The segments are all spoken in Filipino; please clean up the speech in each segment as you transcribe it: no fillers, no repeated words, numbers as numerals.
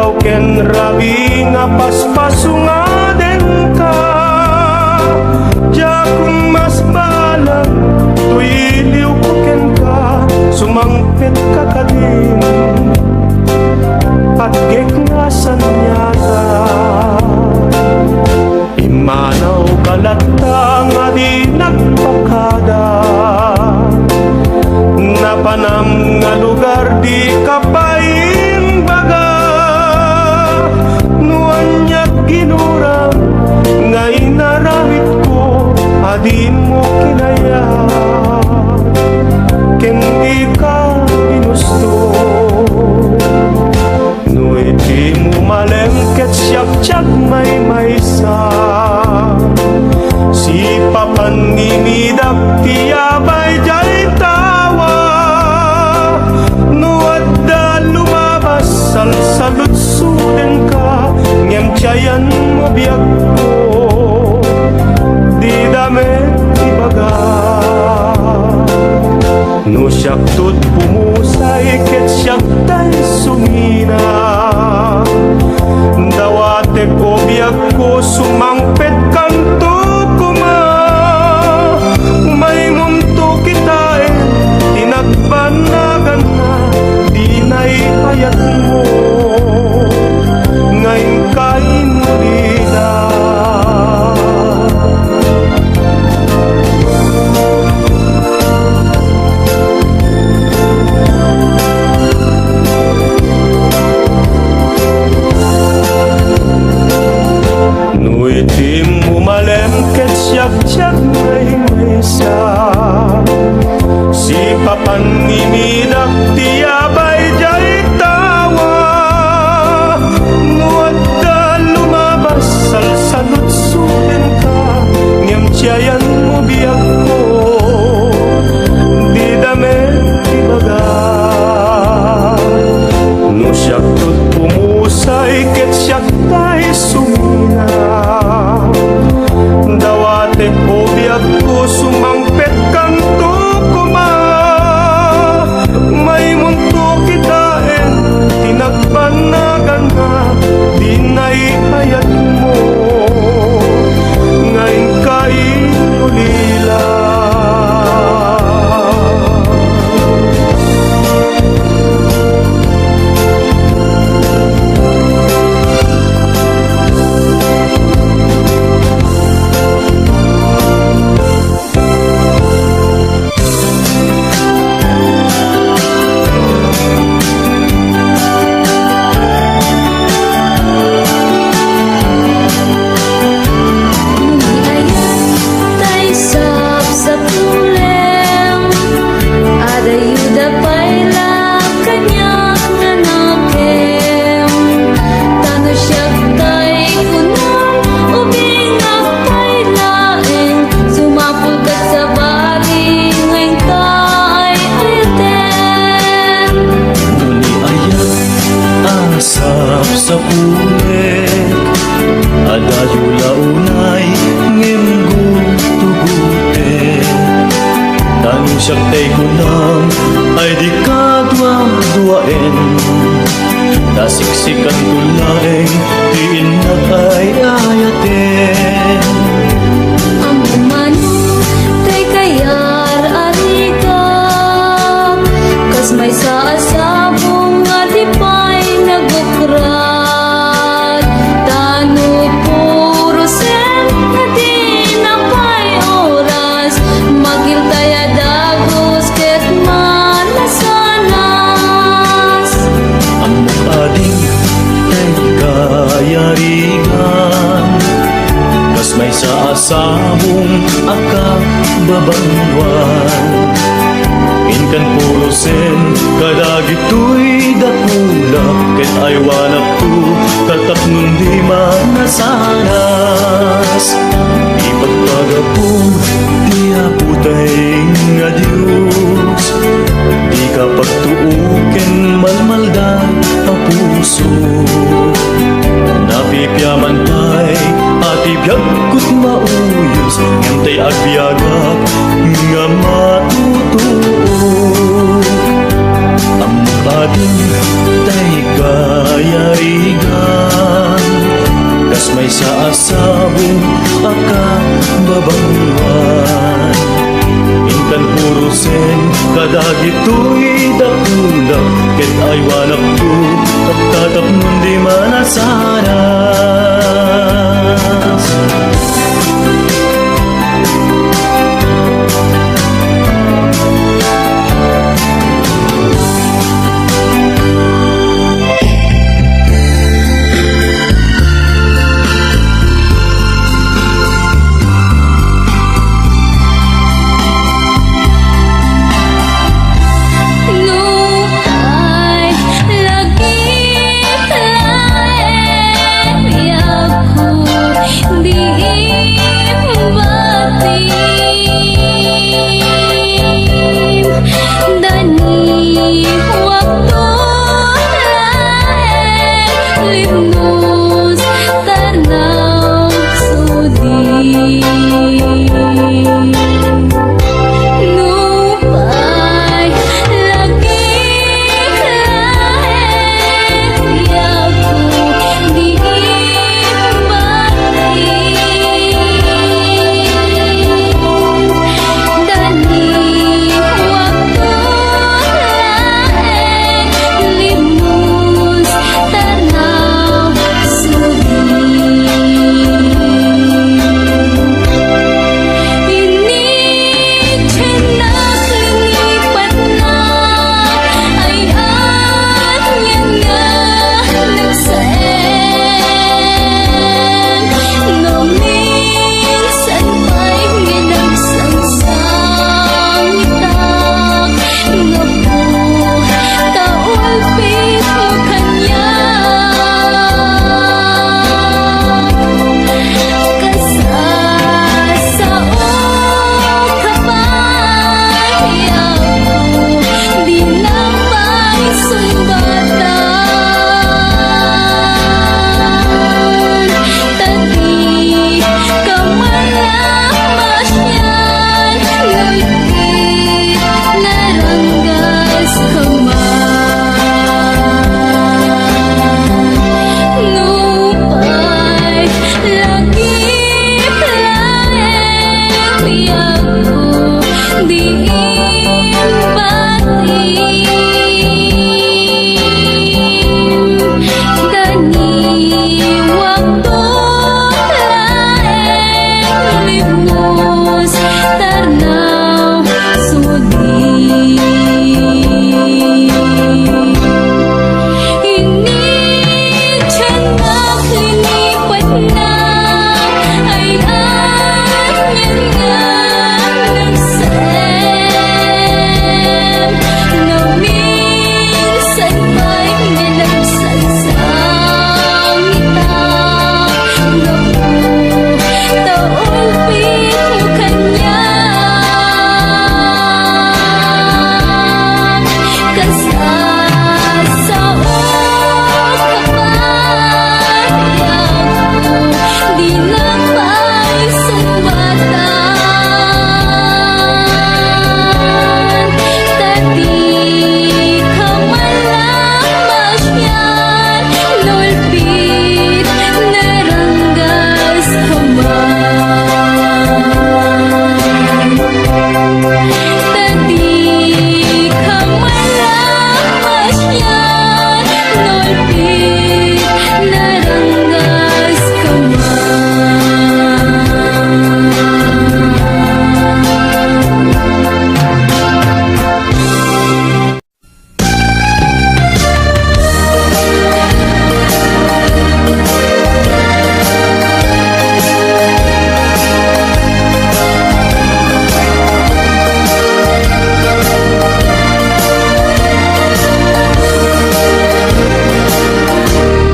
Daw ken rabi nga paspaso nga den ka. Diya kung mas balang tuyiliw ko ken ka, sumangpit ka kadin at geknasan nyata. Imanaw kalata nga di nagpakada, napanam nga lugar di kapain baga. Nuan niya ginurang nga inarawit ko, adin mo kinaya ken di ka ginusto. Nuy di mo malengket siyak-siyak may maysa, si papan ngimidak tiyabay jay tawa. Nuad da lumabas salsalud suden ka, ngem tiyayan mo biag ko di dame ibaga. No siyak tut pumusay ket siyak tay sumina, dawate ko biag ko sumangpet kanto kuma. May munto kitain tinagbanagan na, di na'y ayat mo ngayon kain nila. Nuy di mo malengket siyak-siyak may maysa, si papan ngimidak tiyabay jay tawa. Nuad da lumabas salsalud suden ka, ngem tiyayan mo biag ko di dame ibaga. No siyak tut pumusay ket siyak tay sumina, dawate ko biag ko sumangpet kanto kuma. May munto kitain tinagbanagan na, di na'y ayat mo ngayon kain ulila. Sa pulik adayo launay ngem gutugute, tanong siyak tay kunam ay di kadwa-duaen, nasiksikan tulaeng diin na kay ayaten. Ang umano tay kayar ariga, kas may sa asabong nga di pa'y nagukra. Yarigan kas may sa asabong akababanwan, inkan purusen kadagitoy dakula, ket ay walak tu katapnun di manasanas. Ipagpagapong di aputay nga Diyos, di ka pagtuuken malmaldan ang puso. Napipyaman tay at ibiyag ko't mauyos, ngantay agbiagak nga matutuo. Ang ading tay kayarigan may saasabong akababanguan. Intan hurusen kadagito'y dakulang ket ay wanak to at tatap mundi manasanas.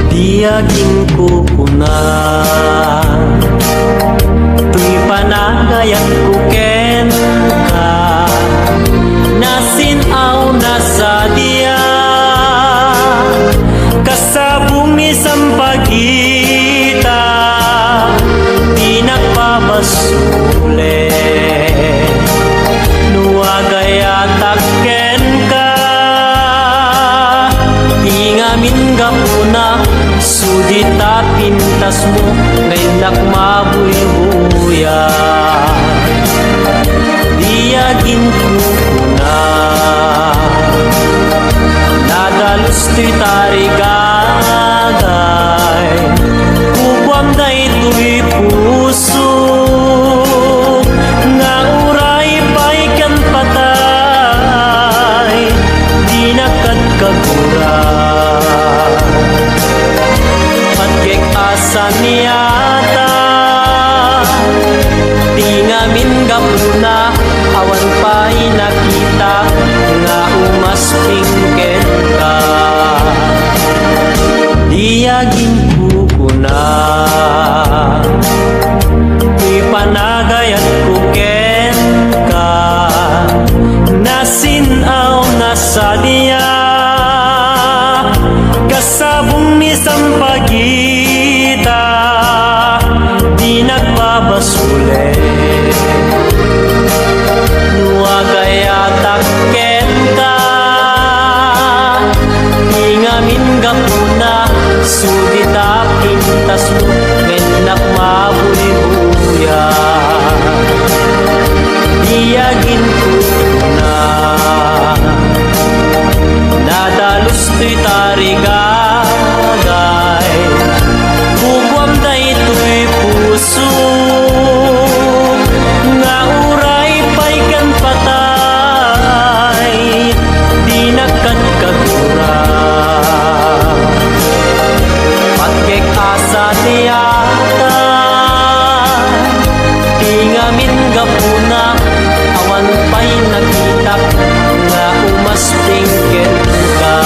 Tiyagin ko kuna tuy panagayat ko ken ka nasinaw na sa diya kasabong ni sampagita di nagpapasuli nuwagayatak ken ka di ngamin gapuna Sudita pintas mo ngayon nakmabuy-buya. Diyagin ko na nadalos to'y tarigagay, kukwam na ito'y puso nga uray pa'y kan patay, di nakagkagura. Patkek asa niyata tingamin gapuna, awan pa'y nakita nga umaspingken ka. Diyagin ko na ipanagay at kuken ka, nasinaw na sa diya kasabong ni sampagita, di nagbabasule. Nuagaya takken ka, ingamin gapuna, sudita pintas mo menak mabuy-buya. Diyagin ko na nadalos to'y tarigagay, kukwam na ito'y puso nga uray pa'y kan patay, di nakagkagura. Patkek asa niyata tingamin gapuna, awan pa'y nakita nga umaspingken ka.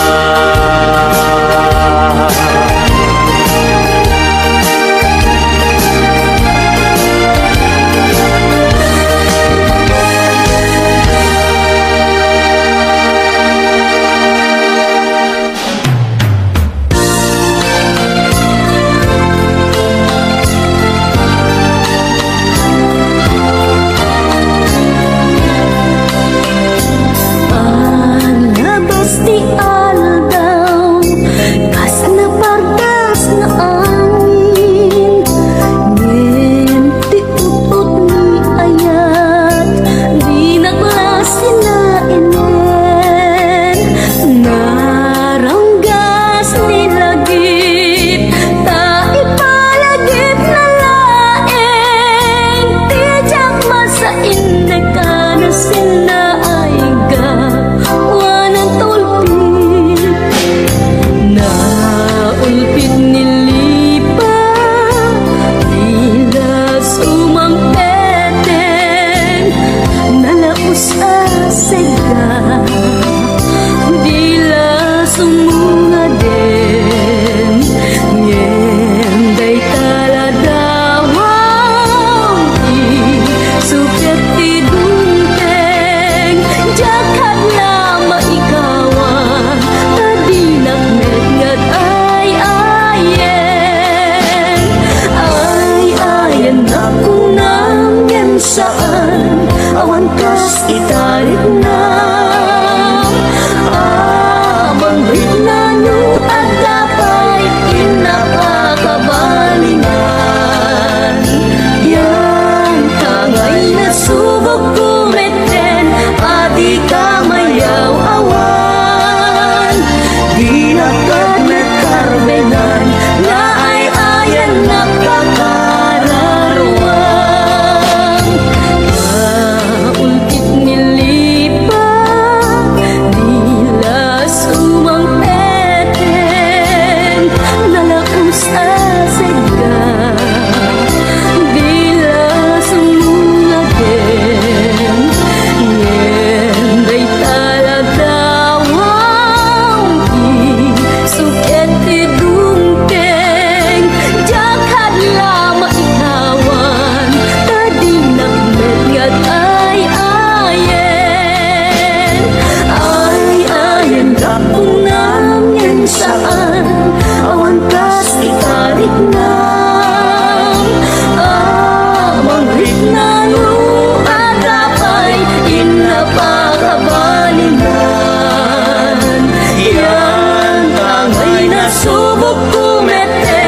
Labas di aldaw, kas na pardas na angin, ngem ti utut ni ayat, di naglasin na inen, naranggas ni lagip, ta ipalagip na laeng, tijak masain na kanasin na aiga. Ulpit nilipa, tila sumampeten, nalaos asega, dila sumunga din, ngenday taladawang suket tidunteng, jakat na maikawan, tadinak metngat ako nang yan saan awan kas itarik na abang rinano at kapay inapakabalingan yan tangay na subok kumeten adi ka mayaw awan di nakadmet karbenan na ay ayan nakaka subok kumete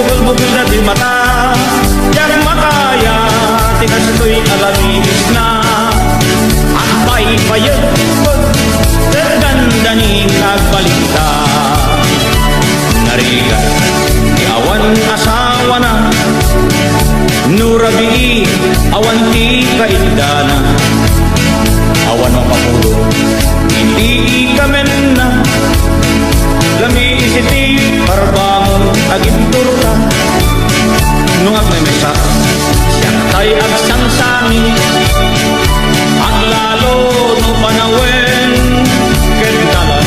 bukol-bukol na di mata yang makaya tikas ko'y alaminis na ang paypayag terganda ni kagbalita narigat ni awan asawa na nurabi awan ti kaindana awan ang pamulo hindi kamen na lami isiti parbangon agintur ka nungag may mesa siya tay agsangsami ang lalo no panawen kentalan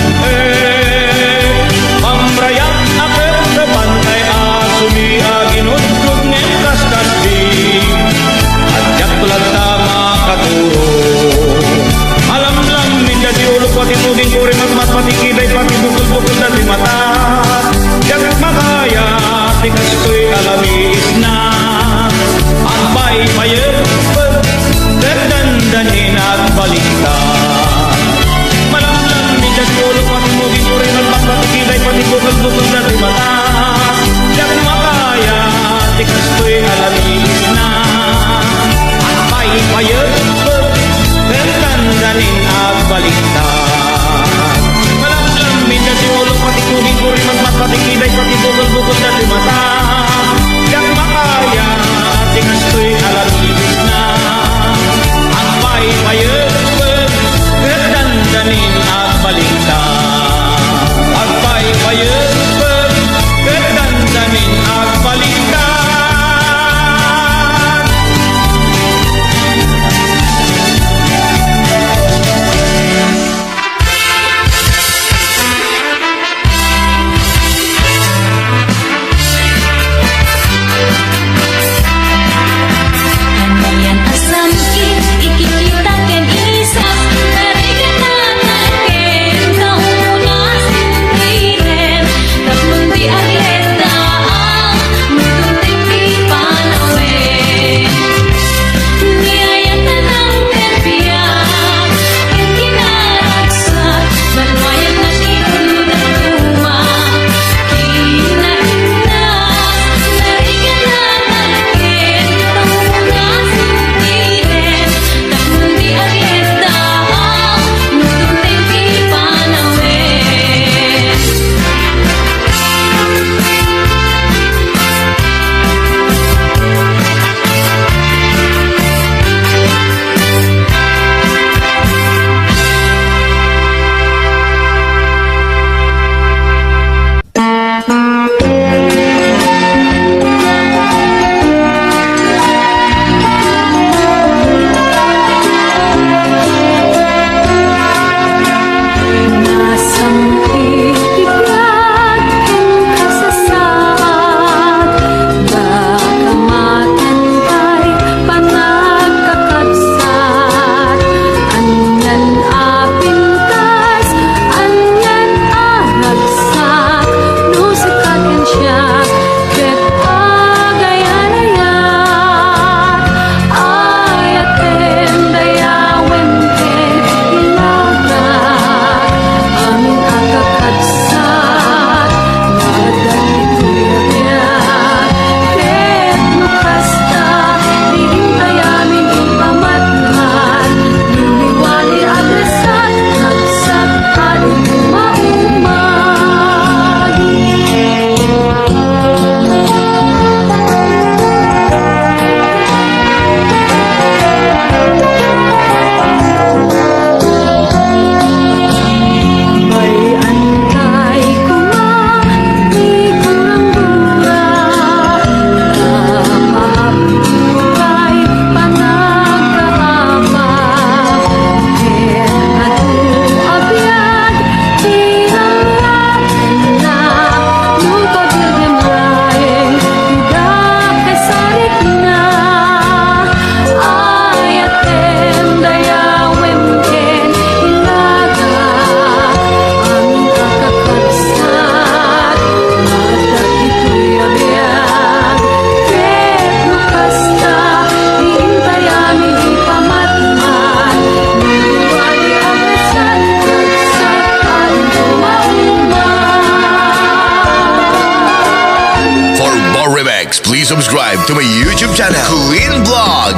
Next, please subscribe to my YouTube channel, Queen Vlog.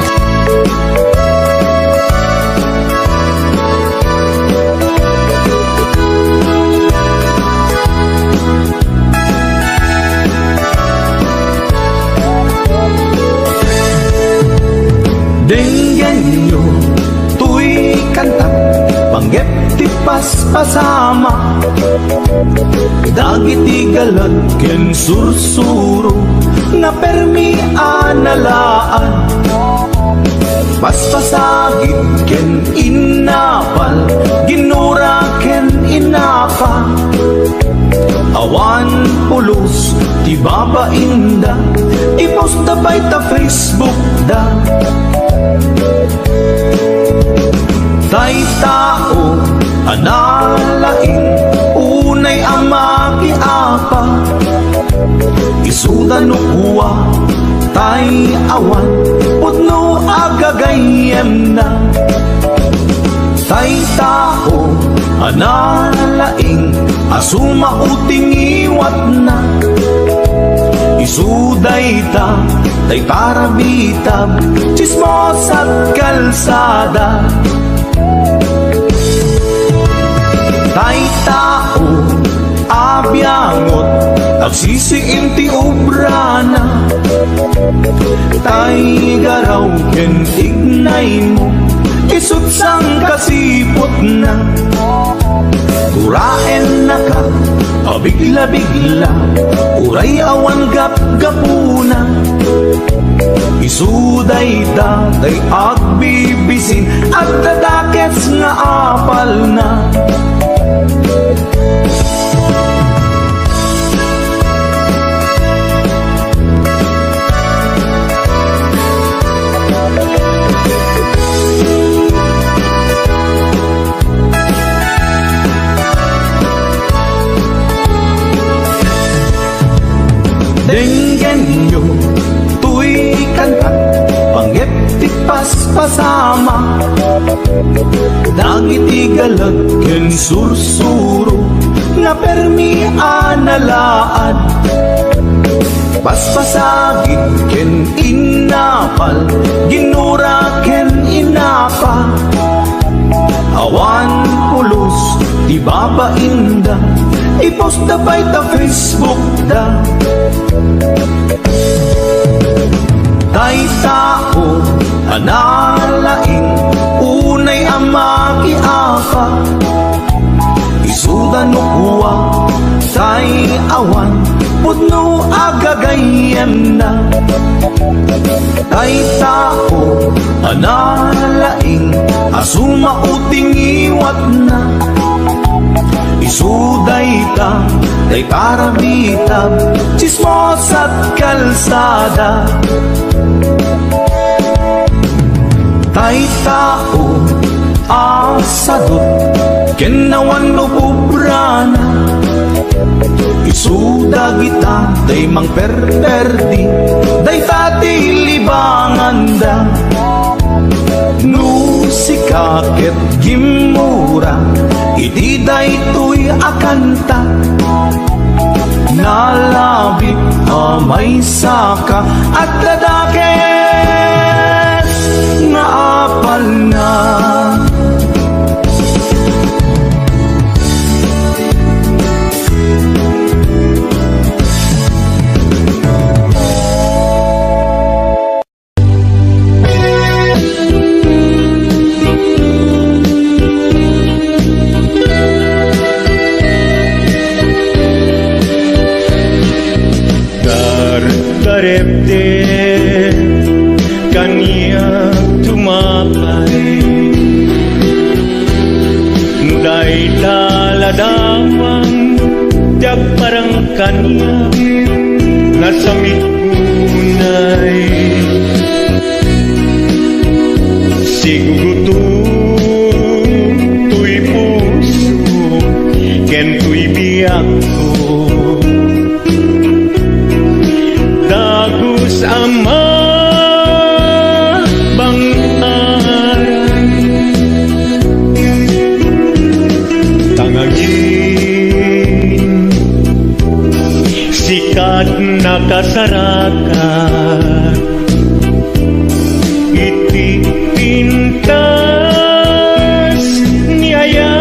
Dinggan nyo, tuy kanta, panggep ti paspasama. Dagiti galad ken sursuro, na permi analaan. Paspasagit ken inapal, ginura ken inapa. Awan pulos, ti babainda, ipost na bay ta Facebook da. Tay tao, analain, unay ang makiapa. Isuda no kuwa, tay awan, putno agagayem na. Tay tao, analaing, asuma uting iwat na. Isuday ta, tay parabitab, chismos at kalsada. Tay tao, abyangot, nagsisiim ti obrana. Tay garaw ken ignay mo, isutsang kasipot na. Uraen na ka, pabigla-bigla, uray awan gap-gapuna. Isuday ta, tay agbibisin, at dadakets nga apal na. Dinggan nyo, tuy kanta, panggep ti paspasama. Dagiti galag ken sursuro, nga permi analaan. Paspasagit ken inapal, ginura ken inapa. Awan pulos, di babainda, ipost na bay ta Facebook da. Tay tao, analaing, unay ang makiapa. Isuda no kuwa, tay awan, putno agagayem na. Tay tao, analaing, asuma uting iwat na. Isuday ta, tay parabitab, chismos at kalsada. Tay tao, asadot, kenawan no bubrana. Isuda kita, day mang perperdi, day tati libanganda. No sikaket gimura, iti daytoy akanta. Nalabit amay saka, at dadakes nga apal na. Karepte kanya tumapay, nuday taladamang tiyak parang kanya nasamit unay. Sigugutong tuy puso ken tuy biyak ko, dagus ama bangaran. Tangagin sikat na kasarakan iti pintas niaya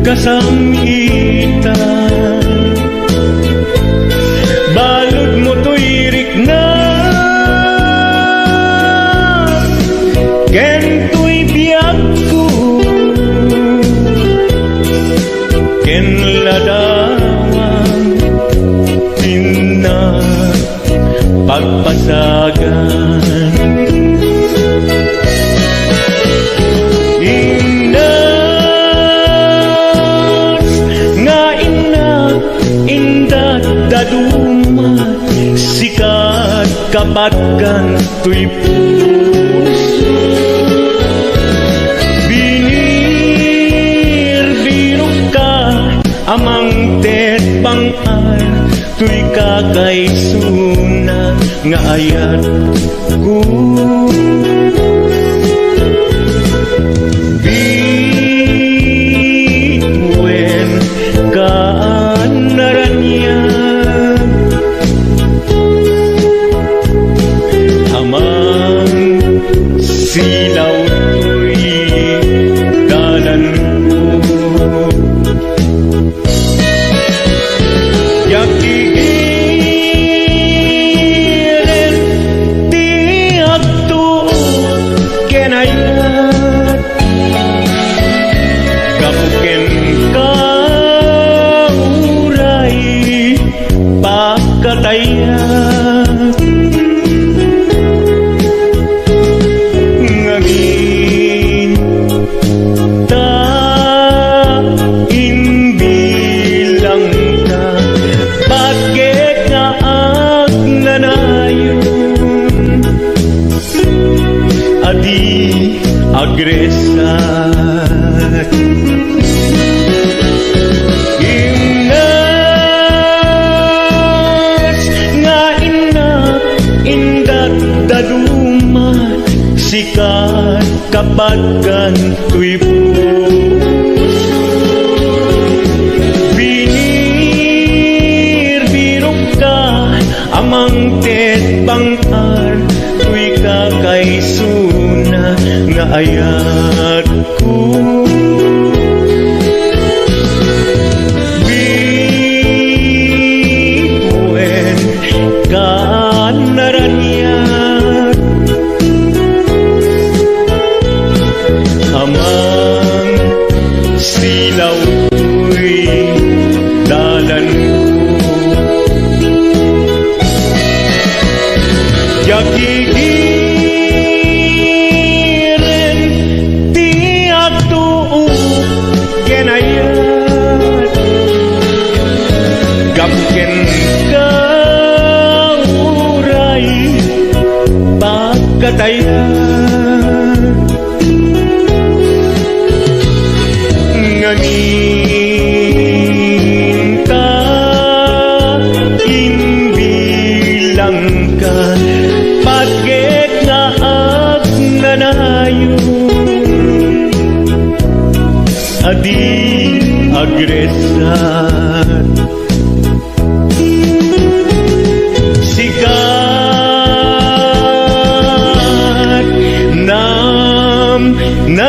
kasamitan balod mo to'y rikna ken to'y biyak ko ken ladawan tina pagpasagan Inas nga ina indat dadumat sikat kapatkan tuy puso binir ka amang tet bangar tuy kakaisuna nga ayat ko bituin kaanaranya amang silaw tuy dalan ko yakiirin ti agto kenayat kapuken ka uray pakatayat ngagin ta imbilang ka bagek nga agnanayon adi agresat Inas nga ina indat dadumat sikat kapatkan tuy puso binir ka amang tet bangar tuy kakaisuna nga ayat ko bituin kaanaranyat amang silaw tuy dalan ko yakiirin ti agtuo kenayat gapken ka uray pagkatayat nganin ka imbilang ka pagket nga agnanayon adi agresat sikat nam naman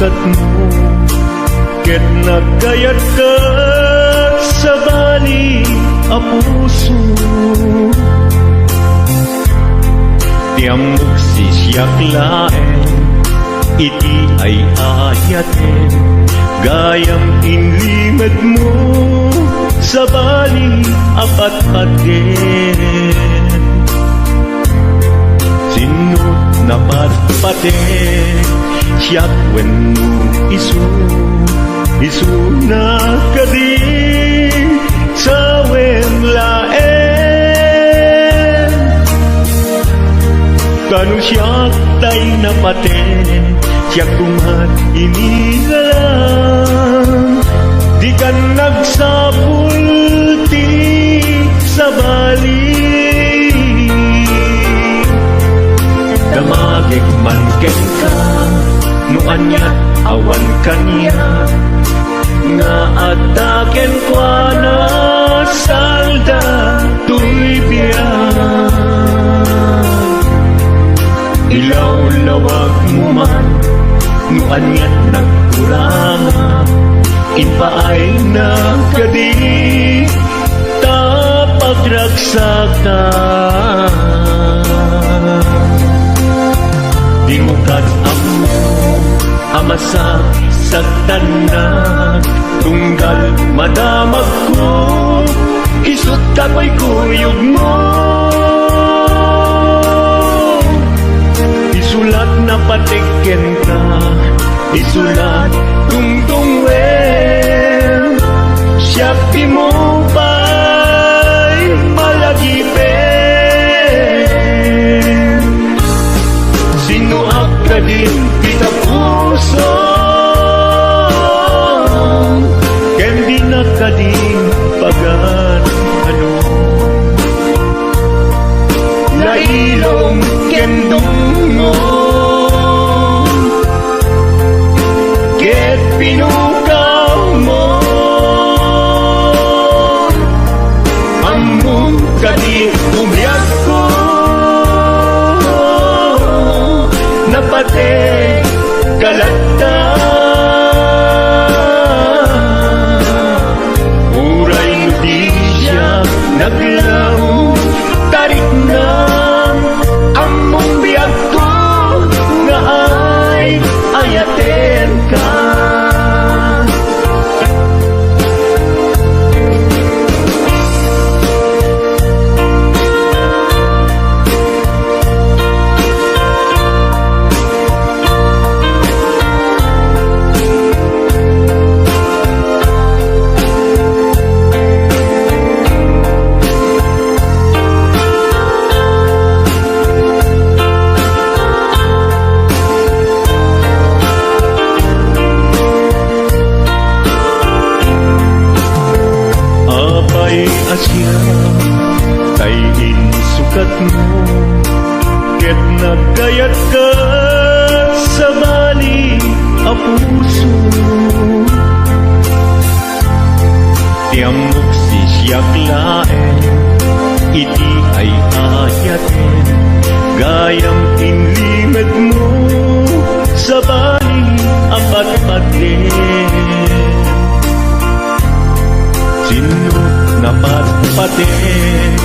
sukat mo, ket nagkayat ka sa bali a puso. Tiamok sisyak laeng, iti ay ayaten, gayam inlimad mo sa bali apat paten. Sinut na patpaten, siyak wenno isu na kadi sa wemlaen. Kanu siyak tay napaten, siyak kumat inigalang, di kan nagsapulti sa bali. Damagig man ken ka, nuanyat awan kanya, nga ataken kwa na salda tuy biyan. Ilaw-lawag mo man, nuanyat nagkuranga, inpaay na kadi tapagragsakan. Di mo kadamo amasa sagtanan, tunggal madamag ko, isut kako'y kuyog mo. Isulat na patiken ka, isulat tungtungwen, siyak di mo pa'y malagipen. Sinuak ka din kita puso, ken di na ka din pagan ano. Lailong ken dungong, ket pinukaw mo, among ka di umyak ko, napate kalata. Uray no di siya naglaw, tarik na among biyag ko, nga ay ayaten ka. Asya kay insukat mo, ket nagkayat ka sa bali a puso. Tiamok sisyak laeng, iti ay ayaten, gayam inlimad mo sa bali apat paten. Sinut na patpaten,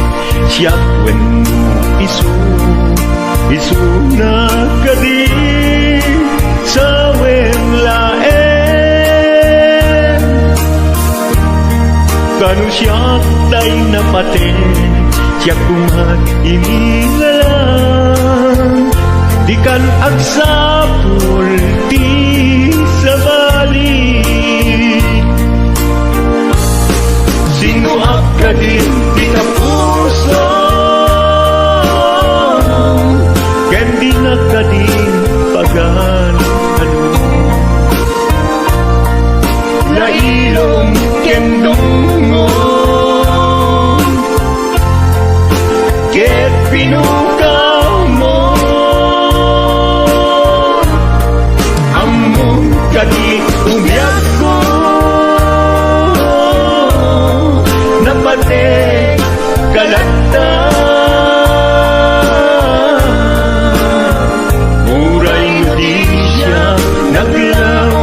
siyak wenno isu na kadi sa wemlaen. Kanu siyak tay napaten, siyak kumat inigalang, di kan agsapul ti sa bali. Sinuak ka din di na puso, ken di na ka din pagan ano. Lailong ken dungong, ket pinukaw mo, among ka di umyak ko, napate kalata. Uray di siya naglaw,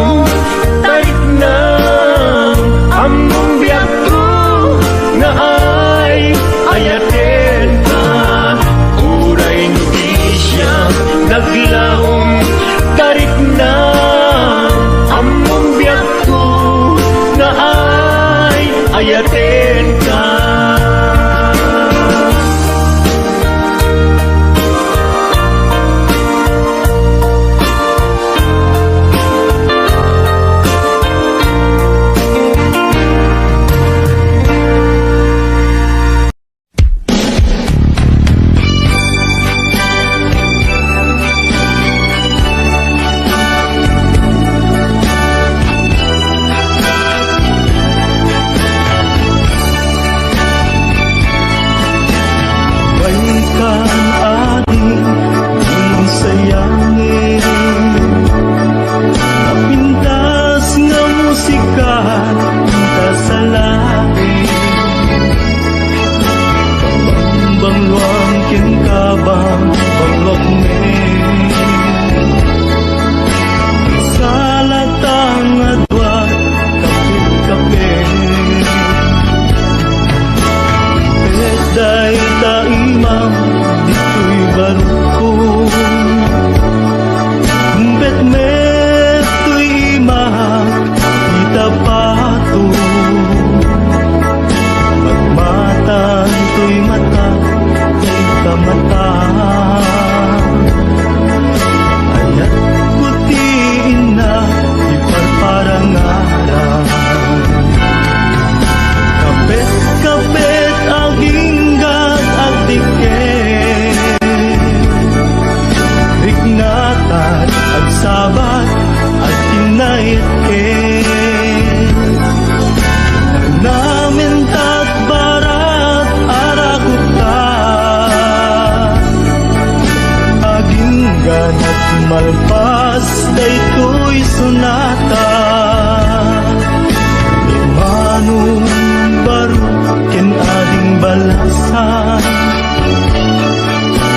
balasan.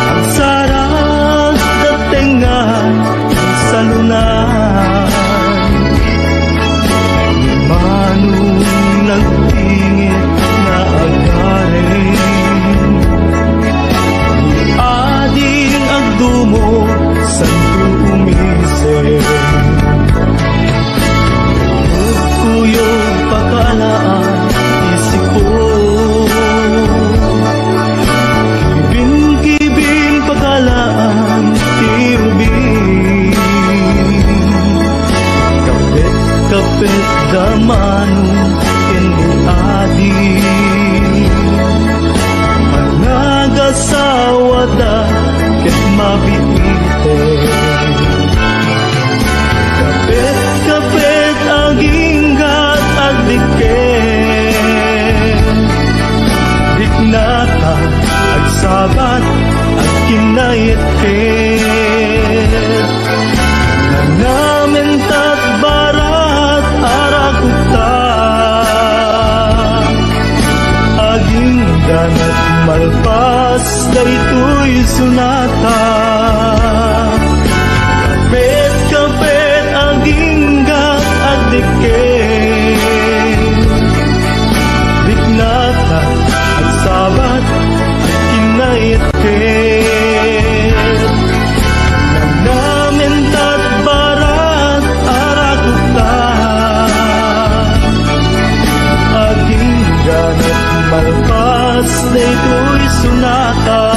Ang sarap na tenga sa lunan, manong nagtingit na agarin, ading agdumo sa tumisip. Kuyog pakalaan isip ko, kibin-kibin pakalaan tiubing, kapit-kapit damanong adi, managasawa da ket mabite. Kapit-kapit aginggat agdiken, diknata agsabat at kinaitin, nanamintat barat arakuta, aging ganat malpas daytoy sunata. Kapit-kapit aginggat agdiken, diknata at sabat at kinaitin, nanamintat barat arakuta, aging ganat malpas daytoy sunata.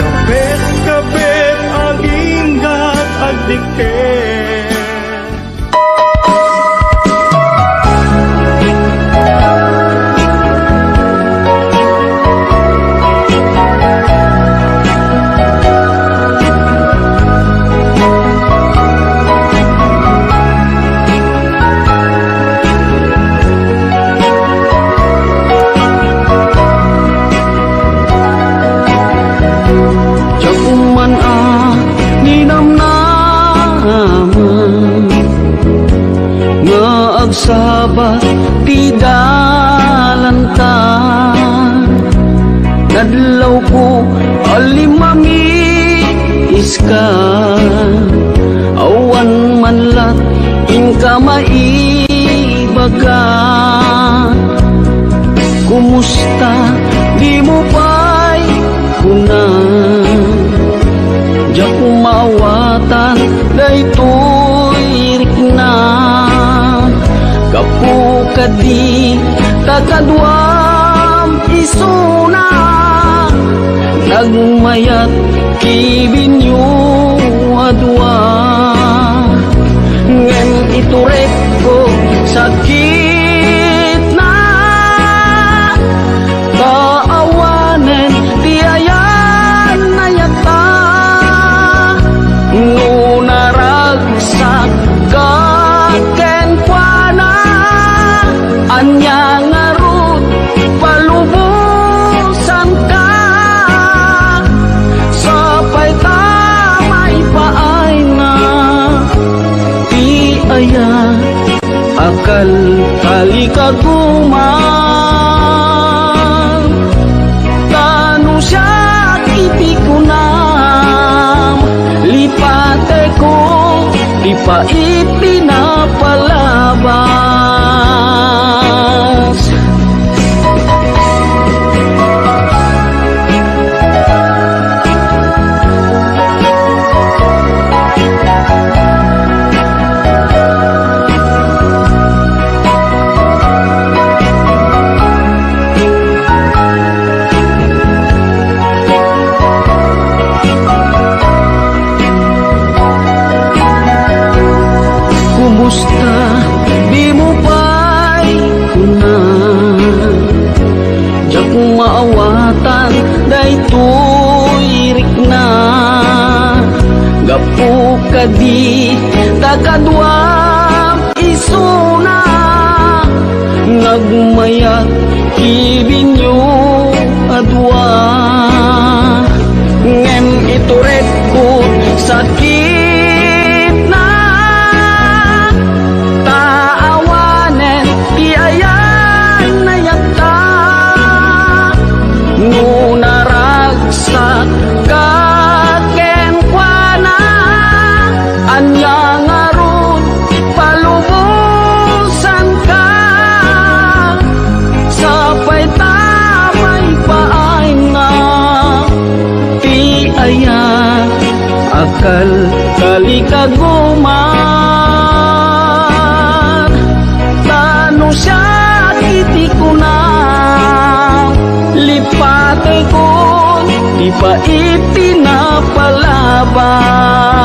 Kapit-kapit aginggat agdiken. Jakuman ninamnaman nga agsabat ti dalantan, nadlaw ko alimami iska, awan manlat inka maibaga. Kumusta di mo pa'y kunan, ja kumawatan daytoy rikna, kapukadi takadwam isuna, nagmayat kibinyo adwa, ngem iturek ko sakit na, kaawanen tiayan na yata, ngunaragsak kaken kuana, anya ngarut palubusan ka, sapay tamay paay na ti aya akal kalikaguman, tanu siya ipikunam, lipate ko di pa ipinapalabas. Kumusta di mo pa'y kunan, ja kumaawatan daytoy rikna, gapu kadi takadwam isuna, nagmayat kibinyo adwa, ngem ituret ko sakit na, taawanen ti ayan na yata, di pa itinapalaban.